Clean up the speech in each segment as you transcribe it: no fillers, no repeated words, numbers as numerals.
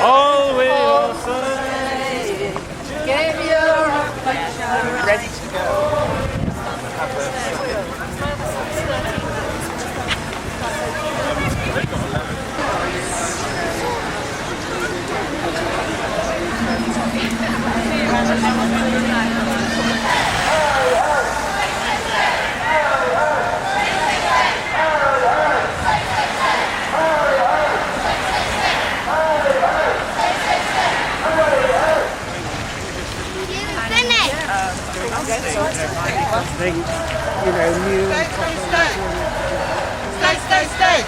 All will say, give your affection. Ready to go. I think, new... Stay.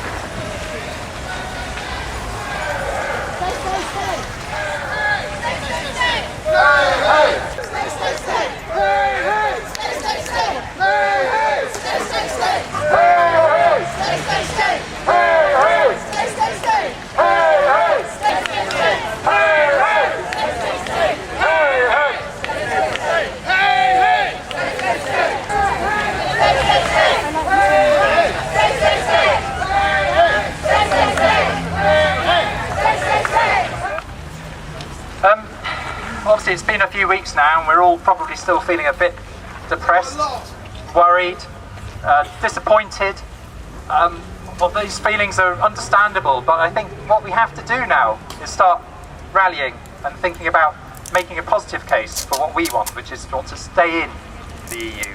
Obviously it's been a few weeks now and we're all probably still feeling a bit depressed, worried, disappointed. Well, these feelings are understandable, but I think what we have to do now is start rallying and thinking about making a positive case for what we want, which is to stay in the EU.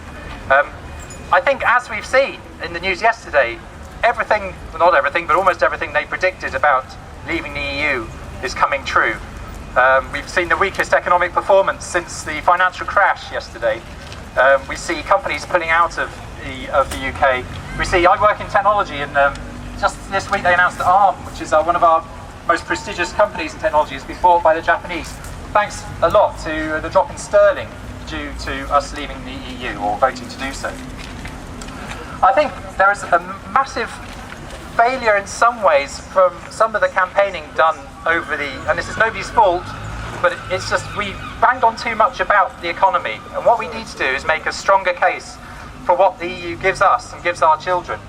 I think, as we've seen in the news yesterday, everything, well, not everything, but almost everything they predicted about leaving the EU is coming true. We've seen the weakest economic performance since the financial crash yesterday. We see companies pulling out of the UK. We see, I work in technology, and just this week they announced that ARM, which is one of our most prestigious companies in technology, has been bought by the Japanese. Thanks a lot to the drop in sterling due to us leaving the EU, or voting to do so. I think there is a massive failure in some ways from some of the campaigning done over and this is nobody's fault, but it's just we banged on too much about the economy, and what we need to do is make a stronger case for what the EU gives us and gives our children.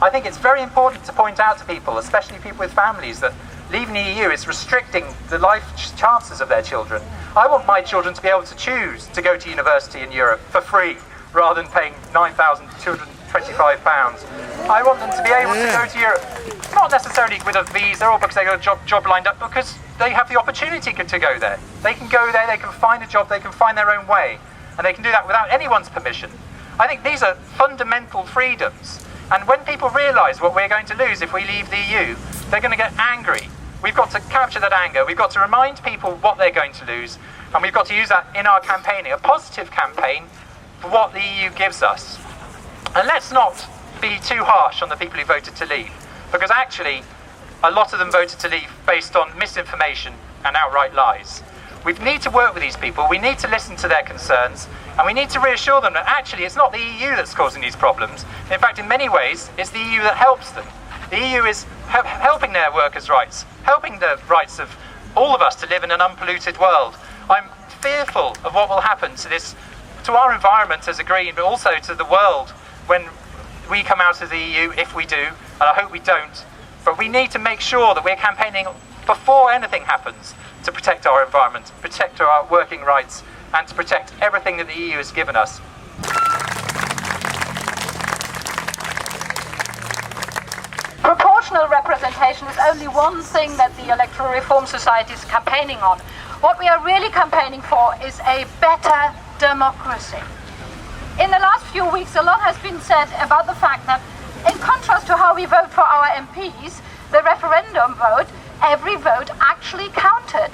I think it's very important to point out to people, especially people with families, that leaving the EU is restricting the life chances of their children. I want my children to be able to choose to go to university in Europe for free, rather than paying £9,225. I want them to be able to go to Europe, not necessarily with a visa or because they got a job lined up, because they have the opportunity to go there. They can go there, they can find a job, they can find their own way, and they can do that without anyone's permission. I think these are fundamental freedoms, and when people realise what we're going to lose if we leave the EU, they're going to get angry. We've got to capture that anger, we've got to remind people what they're going to lose, and we've got to use that in our campaigning, a positive campaign for what the EU gives us. And let's not be too harsh on the people who voted to leave, because actually a lot of them voted to leave based on misinformation and outright lies. We need to work with these people, we need to listen to their concerns, and we need to reassure them that actually it's not the EU that's causing these problems. In fact, in many ways, it's the EU that helps them. The EU is helping their workers' rights, helping the rights of all of us to live in an unpolluted world. I'm fearful of what will happen to our environment as a green, but also to the world when we come out of the EU, if we do, and I hope we don't. But we need to make sure that we're campaigning before anything happens to protect our environment, protect our working rights, and to protect everything that the EU has given us. Proportional representation is only one thing that the Electoral Reform Society is campaigning on. What we are really campaigning for is a better democracy. In the last few weeks, a lot has been said about the fact that, in contrast to how we vote for our MPs, the referendum vote, every vote actually counted.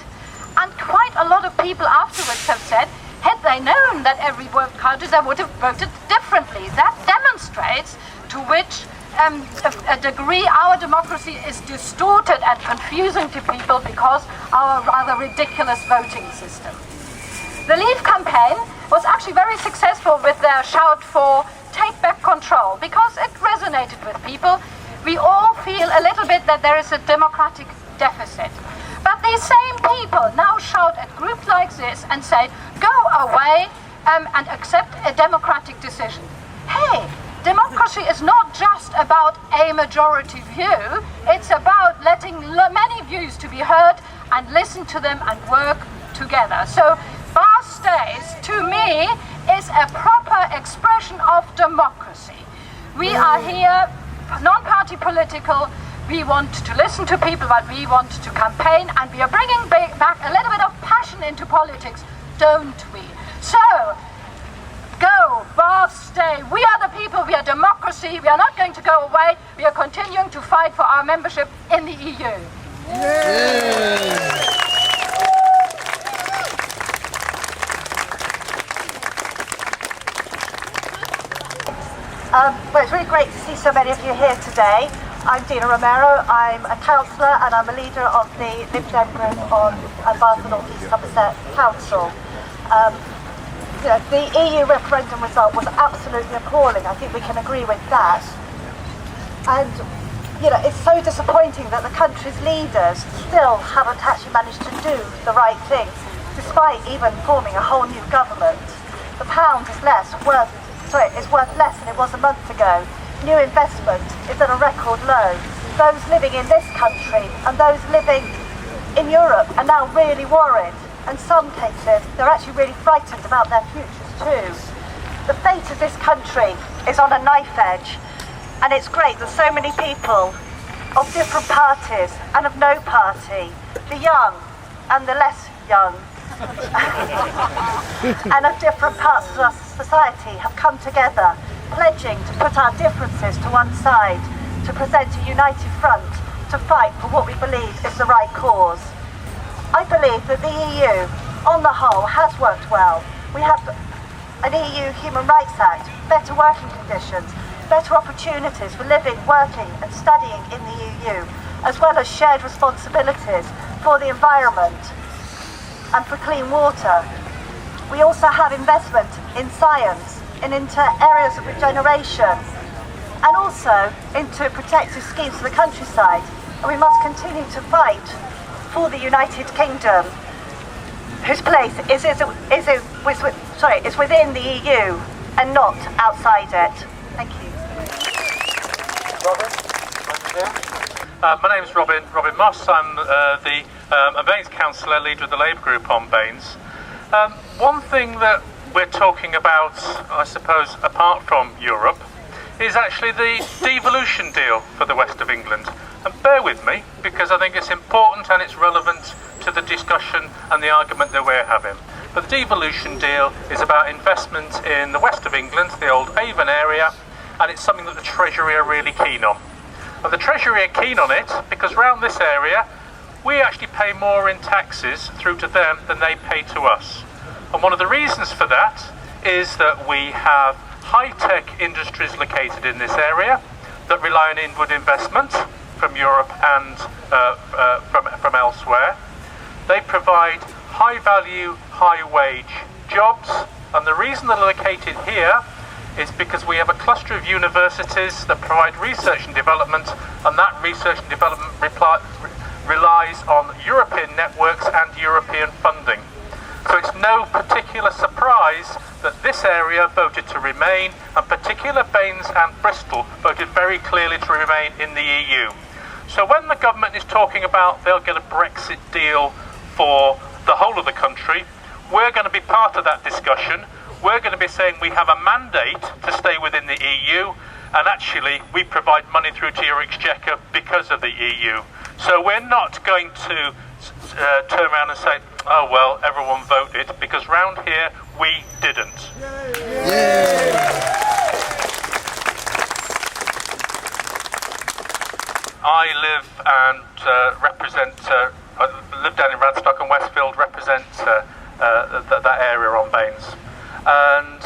And quite a lot of people afterwards have said, had they known that every vote counted, they would have voted differently. That demonstrates to which a degree our democracy is distorted and confusing to people because our rather ridiculous voting system. The Leave campaign was actually very successful with their shout for take back control, because it resonated with people. We all feel a little bit that there is a democratic deficit. But these same people now shout at groups like this and say, go away and accept a democratic decision. Hey, democracy democracy is not just about a majority view, it's about letting many views to be heard and listen to them and work together. So Bar Stays, to me, is a proper expression of democracy. We are here, non-party political, we want to listen to people, but we want to campaign, and we are bringing back a little bit of passion into politics, don't we? So, go, Bar Stay. We are the people, we are democracy, we are not going to go away, we are continuing to fight for our membership in the EU. Well, it's really great to see so many of you here today. I'm Dina Romero, I'm a councillor and I'm a leader of the Lib Dem group on Bath and North East Somerset Council. The EU referendum result was absolutely appalling. I think we can agree with that. And it's so disappointing that the country's leaders still haven't actually managed to do the right thing, despite even forming a whole new government. The pound is worth less than it was a month ago. New investment is at a record low. Those living in this country and those living in Europe are now really worried. In some cases, they're actually really frightened about their futures too. The fate of this country is on a knife edge, and it's great that so many people of different parties and of no party, the young and the less young, and of different parts of our society have come together, pledging to put our differences to one side, to present a united front, to fight for what we believe is the right cause. I believe that the EU, on the whole, has worked well. We have an EU Human Rights Act, better working conditions, better opportunities for living, working and studying in the EU, as well as shared responsibilities for the environment and for clean water. We also have investment in science and into areas of regeneration and also into protective schemes for the countryside. And we must continue to fight for the United Kingdom, whose place is within the EU and not outside it. Thank you. My name is Robin Moss. I'm the Baines Councillor, leader of the Labour Group on Baines. One thing that we're talking about, I suppose, apart from Europe, is actually the devolution deal for the West of England. And bear with me, because I think it's important and it's relevant to the discussion and the argument that we're having. But the devolution deal is about investment in the West of England, the old Avon area, and it's something that the Treasury are really keen on. And the Treasury are keen on it because around this area we actually pay more in taxes through to them than they pay to us. And one of the reasons for that is that we have high-tech industries located in this area that rely on inward investment from Europe and from elsewhere. They provide high-value, high-wage jobs, and the reason they're located here is because we have a cluster of universities that provide research and development, and that research and development relies on European networks and European funding. So it's no particular surprise that this area voted to remain, and particular Baines and Bristol voted very clearly to remain in the EU. So when the government is talking about they'll get a Brexit deal for the whole of the country, we're going to be part of that discussion. We're going to be saying we have a mandate to stay within the EU, and actually we provide money through to your exchequer because of the EU. So we're not going to turn around and say, oh well, everyone voted, because round here we didn't. I live and represent, I live down in Radstock and Westfield, represent that area on Baines. And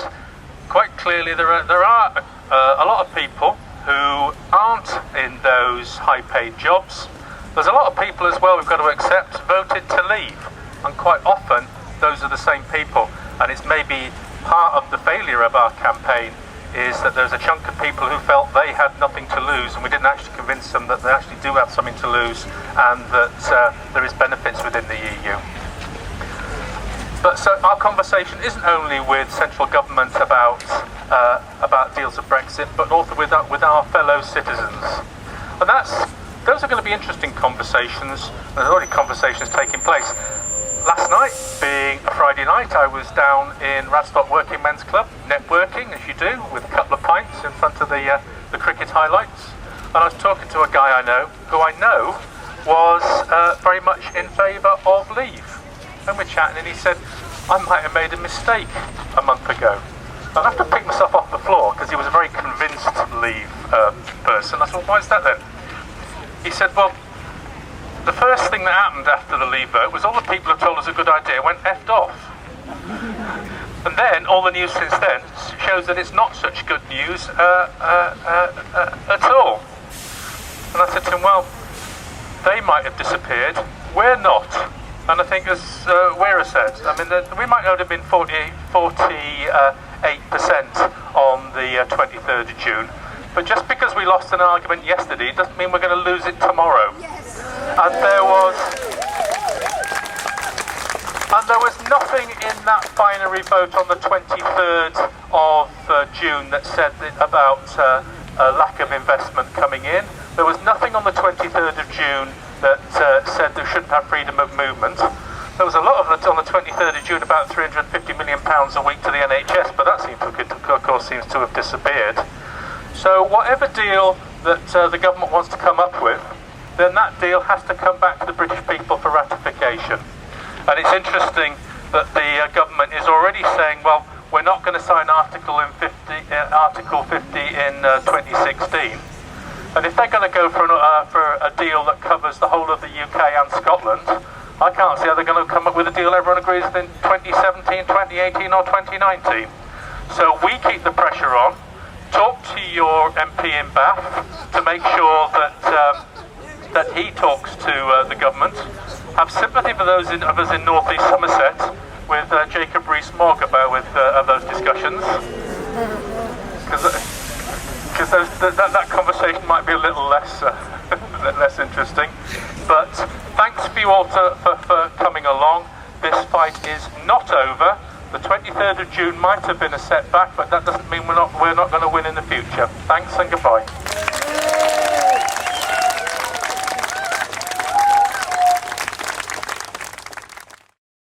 quite clearly there are a lot of people who aren't in those high-paid jobs. There's a lot of people as well, we've got to accept, voted to leave. And quite often those are the same people. And it's maybe part of the failure of our campaign is that there's a chunk of people who felt they had nothing to lose, and we didn't actually convince them that they actually do have something to lose, and that there is benefits within the EU. But so our conversation isn't only with central government about about deals of Brexit, but also with our fellow citizens. And those are going to be interesting conversations. There's already conversations taking place. Last night, being a Friday night, I was down in Radstock Working Men's Club, networking, as you do, with a couple of pints in front of the cricket highlights. And I was talking to a guy I know, who I know was very much in favour of leave. And we're chatting, and he said, I might have made a mistake a month ago. I'll have to pick myself off the floor, because he was a very convinced leave person. I said, well, why is that then? He said, well, the first thing that happened after the leave vote was all the people who told us a good idea went effed off. And then all the news since then shows that it's not such good news at all. And I said to him, well, they might have disappeared, we're not. And I think, as Weira said, I mean, we might only have been 48% on the 23rd of June, but just because we lost an argument yesterday doesn't mean we're going to lose it tomorrow. Yes. And there was nothing in that binary vote on the 23rd of June that said about a lack of investment coming in. There was nothing on the 23rd of June that said they shouldn't have freedom of movement. There was a lot of it on the 23rd of June, about £350 million a week to the NHS, but that of course seems to have disappeared. So whatever deal that the government wants to come up with, then that deal has to come back to the British people for ratification. And it's interesting that the government is already saying, well, we're not going to sign Article 50 in 2016. And if they're going to go for a deal that covers the whole of the UK and Scotland, I can't see how they're going to come up with a deal everyone agrees in 2017, 2018 or 2019. So we keep the pressure on. Talk to your MP in Bath to make sure that he talks to the government. Have sympathy for those of us in North East Somerset with Jacob Rees-Mogg with those discussions. Because that conversation might be a little less less interesting. But thanks for you all for coming along. This fight is not over. The 23rd of June might have been a setback, but that doesn't mean we're not going to win in the future. Thanks and goodbye.